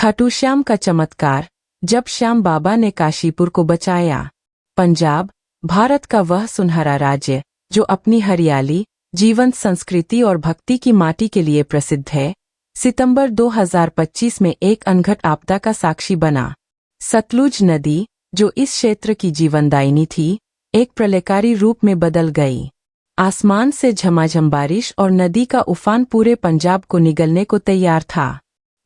खाटू श्याम का चमत्कार। जब श्याम बाबा ने काशीपुर को बचाया। पंजाब भारत का वह सुनहरा राज्य जो अपनी हरियाली, जीवंत संस्कृति और भक्ति की माटी के लिए प्रसिद्ध है, सितंबर 2025 में एक अनघट आपदा का साक्षी बना। सतलुज नदी, जो इस क्षेत्र की जीवनदायिनी थी, एक प्रलयकारी रूप में बदल गई। आसमान से झमाझम बारिश और नदी का उफान पूरे पंजाब को निगलने को तैयार था।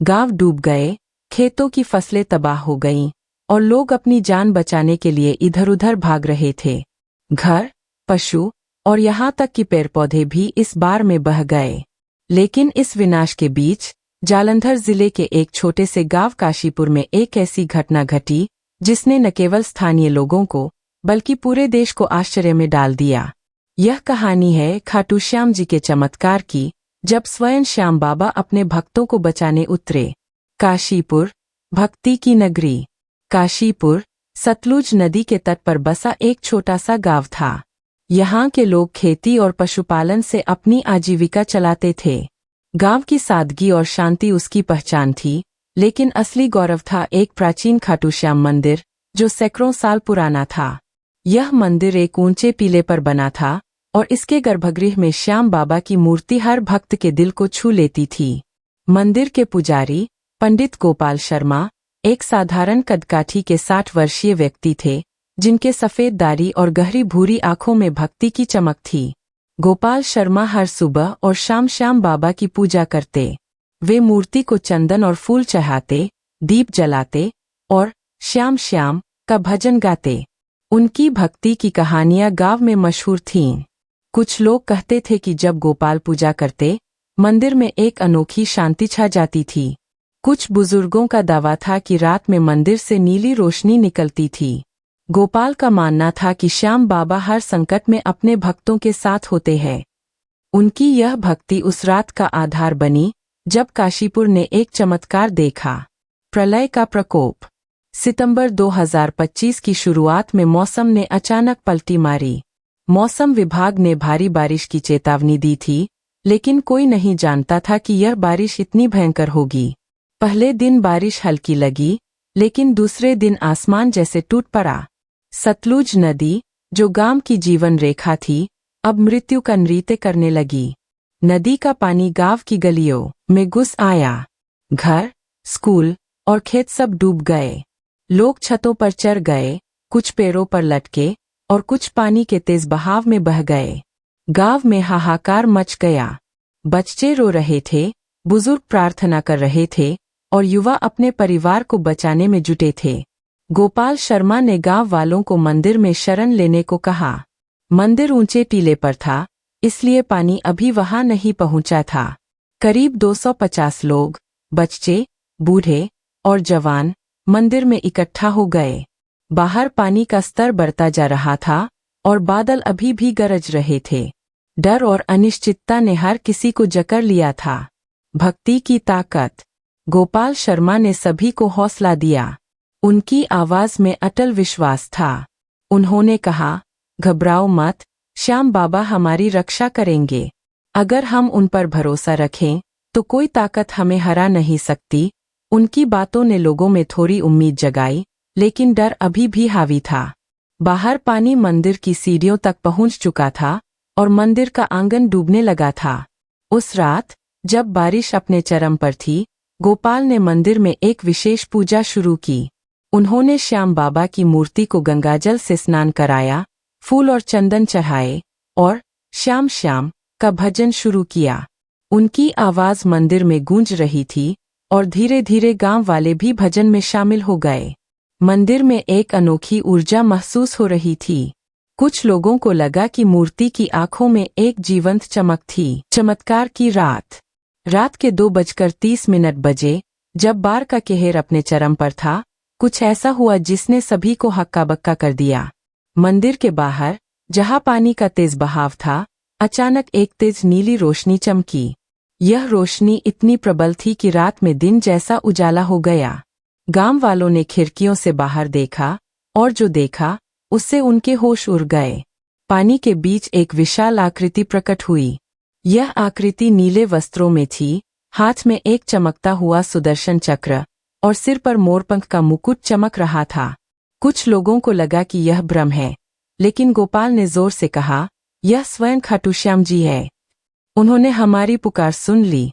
गांव डूब गए, खेतों की फसलें तबाह हो गईं और लोग अपनी जान बचाने के लिए इधर-उधर भाग रहे थे। घर, पशु और यहाँ तक कि पेड़ पौधे भी इस बाढ़ में बह गए। लेकिन इस विनाश के बीच जालंधर जिले के एक छोटे से गांव काशीपुर में एक ऐसी घटना घटी जिसने न केवल स्थानीय लोगों को बल्कि पूरे देश को आश्चर्य में डाल दिया। यह कहानी है खाटू श्याम जी के चमत्कार की, जब स्वयं श्याम बाबा अपने भक्तों को बचाने उतरे। काशीपुर, भक्ति की नगरी। काशीपुर सतलुज नदी के तट पर बसा एक छोटा सा गांव था। यहाँ के लोग खेती और पशुपालन से अपनी आजीविका चलाते थे। गांव की सादगी और शांति उसकी पहचान थी, लेकिन असली गौरव था एक प्राचीन खाटू श्याम मंदिर जो सैकड़ों साल पुराना था। यह मंदिर एक ऊंचे पीले पर बना था और इसके गर्भगृह में श्याम बाबा की मूर्ति हर भक्त के दिल को छू लेती थी। मंदिर के पुजारी पंडित गोपाल शर्मा एक साधारण कदकाठी के 60 वर्षीय व्यक्ति थे, जिनके सफेद दाढ़ी और गहरी भूरी आंखों में भक्ति की चमक थी। गोपाल शर्मा हर सुबह और शाम श्याम बाबा की पूजा करते। वे मूर्ति को चंदन और फूल चढ़ाते, दीप जलाते और श्याम श्याम का भजन गाते। उनकी भक्ति की कहानियां गांव में मशहूर थीं। कुछ लोग कहते थे कि जब गोपाल पूजा करते, मंदिर में एक अनोखी शांति छा जाती थी। कुछ बुजुर्गों का दावा था कि रात में मंदिर से नीली रोशनी निकलती थी। गोपाल का मानना था कि श्याम बाबा हर संकट में अपने भक्तों के साथ होते हैं। उनकी यह भक्ति उस रात का आधार बनी जब काशीपुर ने एक चमत्कार देखा। प्रलय का प्रकोप। सितंबर 2025 की शुरुआत में मौसम ने अचानक पलटी मारी। मौसम विभाग ने भारी बारिश की चेतावनी दी थी, लेकिन कोई नहीं जानता था कि यह बारिश इतनी भयंकर होगी। पहले दिन बारिश हल्की लगी, लेकिन दूसरे दिन आसमान जैसे टूट पड़ा। सतलुज नदी, जो गांव की जीवन रेखा थी, अब मृत्यु का नृत्य करने लगी। नदी का पानी गांव की गलियों में घुस आया। घर, स्कूल और खेत सब डूब गए। लोग छतों पर चढ़ गए, कुछ पेड़ों पर लटके और कुछ पानी के तेज बहाव में बह गए। गांव में हाहाकार मच गया। बच्चे रो रहे थे, बुजुर्ग प्रार्थना कर रहे थे और युवा अपने परिवार को बचाने में जुटे थे। गोपाल शर्मा ने गांव वालों को मंदिर में शरण लेने को कहा। मंदिर ऊंचे टीले पर था, इसलिए पानी अभी वहां नहीं पहुंचा था। करीब 250 लोग, बच्चे, बूढ़े और जवान मंदिर में इकट्ठा हो गए। बाहर पानी का स्तर बढ़ता जा रहा था और बादल अभी भी गरज रहे थे। डर और अनिश्चितता ने हर किसी को जकड़ लिया था। भक्ति की ताकत। गोपाल शर्मा ने सभी को हौसला दिया। उनकी आवाज में अटल विश्वास था। उन्होंने कहा, घबराओ मत, श्याम बाबा हमारी रक्षा करेंगे। अगर हम उन पर भरोसा रखें तो कोई ताकत हमें हरा नहीं सकती। उनकी बातों ने लोगों में थोड़ी उम्मीद जगाई, लेकिन डर अभी भी हावी था। बाहर पानी मंदिर की सीढ़ियों तक पहुंच चुका था और मंदिर का आंगन डूबने लगा था। उस रात, जब बारिश अपने चरम पर थी, गोपाल ने मंदिर में एक विशेष पूजा शुरू की। उन्होंने श्याम बाबा की मूर्ति को गंगाजल से स्नान कराया, फूल और चंदन चढ़ाए और श्याम श्याम का भजन शुरू किया। उनकी आवाज मंदिर में गूंज रही थी और धीरे धीरे गांव वाले भी भजन में शामिल हो गए। मंदिर में एक अनोखी ऊर्जा महसूस हो रही थी। कुछ लोगों को लगा कि मूर्ति की आंखों में एक जीवंत चमक थी। चमत्कार की रात। रात के 2:30 बजे, जब बाढ़ का कहर अपने चरम पर था, कुछ ऐसा हुआ जिसने सभी को हक्का बक्का कर दिया। मंदिर के बाहर, जहां पानी का तेज बहाव था, अचानक एक तेज नीली रोशनी चमकी। यह रोशनी इतनी प्रबल थी कि रात में दिन जैसा उजाला हो गया। गांव वालों ने खिड़कियों से बाहर देखा और जो देखा उससे उनके होश उड़ गए। पानी के बीच एक विशाल आकृति प्रकट हुई। यह आकृति नीले वस्त्रों में थी, हाथ में एक चमकता हुआ सुदर्शन चक्र और सिर पर मोरपंख का मुकुट चमक रहा था। कुछ लोगों को लगा कि यह भ्रम है, लेकिन गोपाल ने जोर से कहा, यह स्वयं खाटू श्याम जी है। उन्होंने हमारी पुकार सुन ली।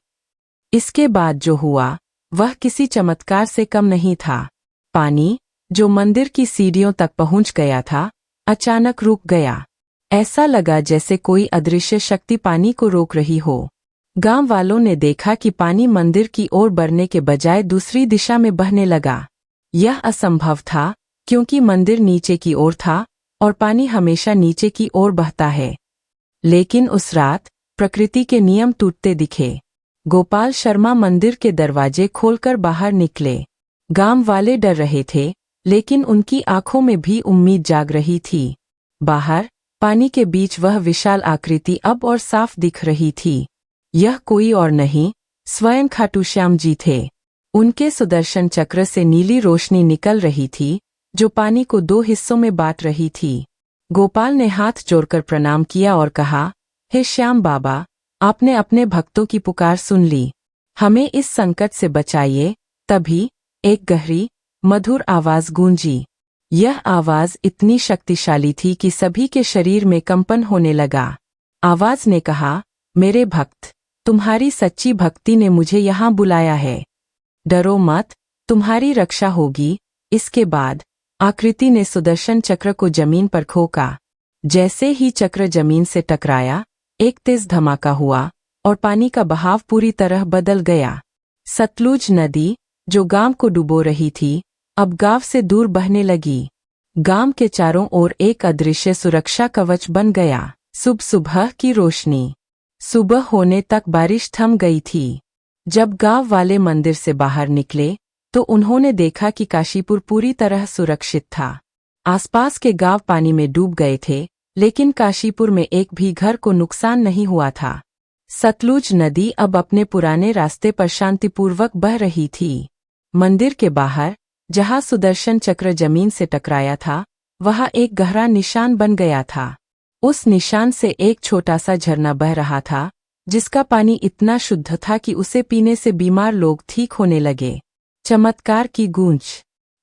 इसके बाद जो हुआ वह किसी चमत्कार से कम नहीं था। पानी, जो मंदिर की सीढ़ियों तक पहुंच गया था, अचानक रुक गया। ऐसा लगा जैसे कोई अदृश्य शक्ति पानी को रोक रही हो। गांव वालों ने देखा कि पानी मंदिर की ओर बढ़ने के बजाय दूसरी दिशा में बहने लगा। यह असंभव था, क्योंकि मंदिर नीचे की ओर था और पानी हमेशा नीचे की ओर बहता है। लेकिन उस रात प्रकृति के नियम टूटते दिखे। गोपाल शर्मा मंदिर के दरवाजे खोलकर बाहर निकले। गांव वाले डर रहे थे, लेकिन उनकी आंखों में भी उम्मीद जाग रही थी। बाहर पानी के बीच वह विशाल आकृति अब और साफ दिख रही थी। यह कोई और नहीं, स्वयं खाटू श्याम जी थे। उनके सुदर्शन चक्र से नीली रोशनी निकल रही थी, जो पानी को 2 हिस्सों में बांट रही थी। गोपाल ने हाथ जोड़कर प्रणाम किया और कहा, हे श्याम बाबा, आपने अपने भक्तों की पुकार सुन ली। हमें इस संकट से बचाइए। तभी एक गहरी, मधुर आवाज गूंजी। यह आवाज इतनी शक्तिशाली थी कि सभी के शरीर में कंपन होने लगा। आवाज ने कहा, मेरे भक्त, तुम्हारी सच्ची भक्ति ने मुझे यहाँ बुलाया है। डरो मत, तुम्हारी रक्षा होगी। इसके बाद आकृति ने सुदर्शन चक्र को जमीन पर ठोका। जैसे ही चक्र जमीन से टकराया, एक तेज धमाका हुआ और पानी का बहाव पूरी तरह बदल गया। सतलुज नदी, जो गांव को डुबो रही थी, अब गांव से दूर बहने लगी। गांव के चारों ओर एक अदृश्य सुरक्षा कवच बन गया। सुबह की रोशनी। सुबह होने तक बारिश थम गई थी। जब गांव वाले मंदिर से बाहर निकले तो उन्होंने देखा कि काशीपुर पूरी तरह सुरक्षित था। आसपास के गांव पानी में डूब गए थे, लेकिन काशीपुर में एक भी घर को नुकसान नहीं हुआ था। सतलुज नदी अब अपने पुराने रास्ते पर शांतिपूर्वक बह रही थी। मंदिर के बाहर, जहां सुदर्शन चक्र जमीन से टकराया था, वहां एक गहरा निशान बन गया था। उस निशान से एक छोटा सा झरना बह रहा था, जिसका पानी इतना शुद्ध था कि उसे पीने से बीमार लोग ठीक होने लगे। चमत्कार की गूंज।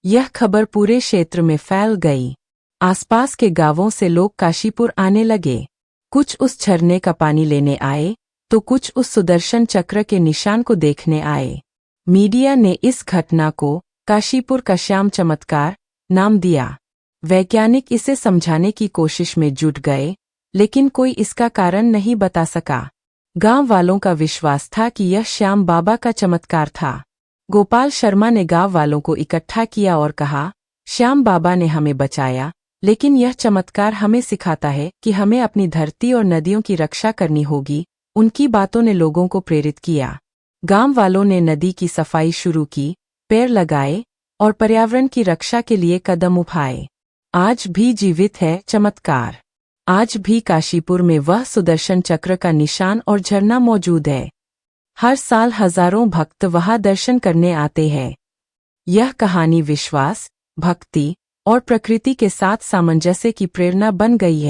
यह खबर पूरे क्षेत्र में फैल गई। आसपास के गांवों से लोग काशीपुर आने लगे। कुछ उस झरने का पानी लेने आए, तो कुछ उस सुदर्शन चक्र के निशान को देखने आए। मीडिया ने इस घटना को काशीपुर का श्याम चमत्कार नाम दिया। वैज्ञानिक इसे समझाने की कोशिश में जुट गए, लेकिन कोई इसका कारण नहीं बता सका। गांव वालों का विश्वास था कि यह श्याम बाबा का चमत्कार था। गोपाल शर्मा ने गांव वालों को इकट्ठा किया और कहा, श्याम बाबा ने हमें बचाया, लेकिन यह चमत्कार हमें सिखाता है कि हमें अपनी धरती और नदियों की रक्षा करनी होगी। उनकी बातों ने लोगों को प्रेरित किया। गांव वालों ने नदी की सफाई शुरू की, पेड़ लगाए और पर्यावरण की रक्षा के लिए कदम उठाए। आज भी जीवित है चमत्कार। आज भी काशीपुर में वह सुदर्शन चक्र का निशान और झरना मौजूद है। हर साल हजारों भक्त वहां दर्शन करने आते हैं। यह कहानी विश्वास, भक्ति और प्रकृति के साथ सामंजस्य की प्रेरणा बन गई है।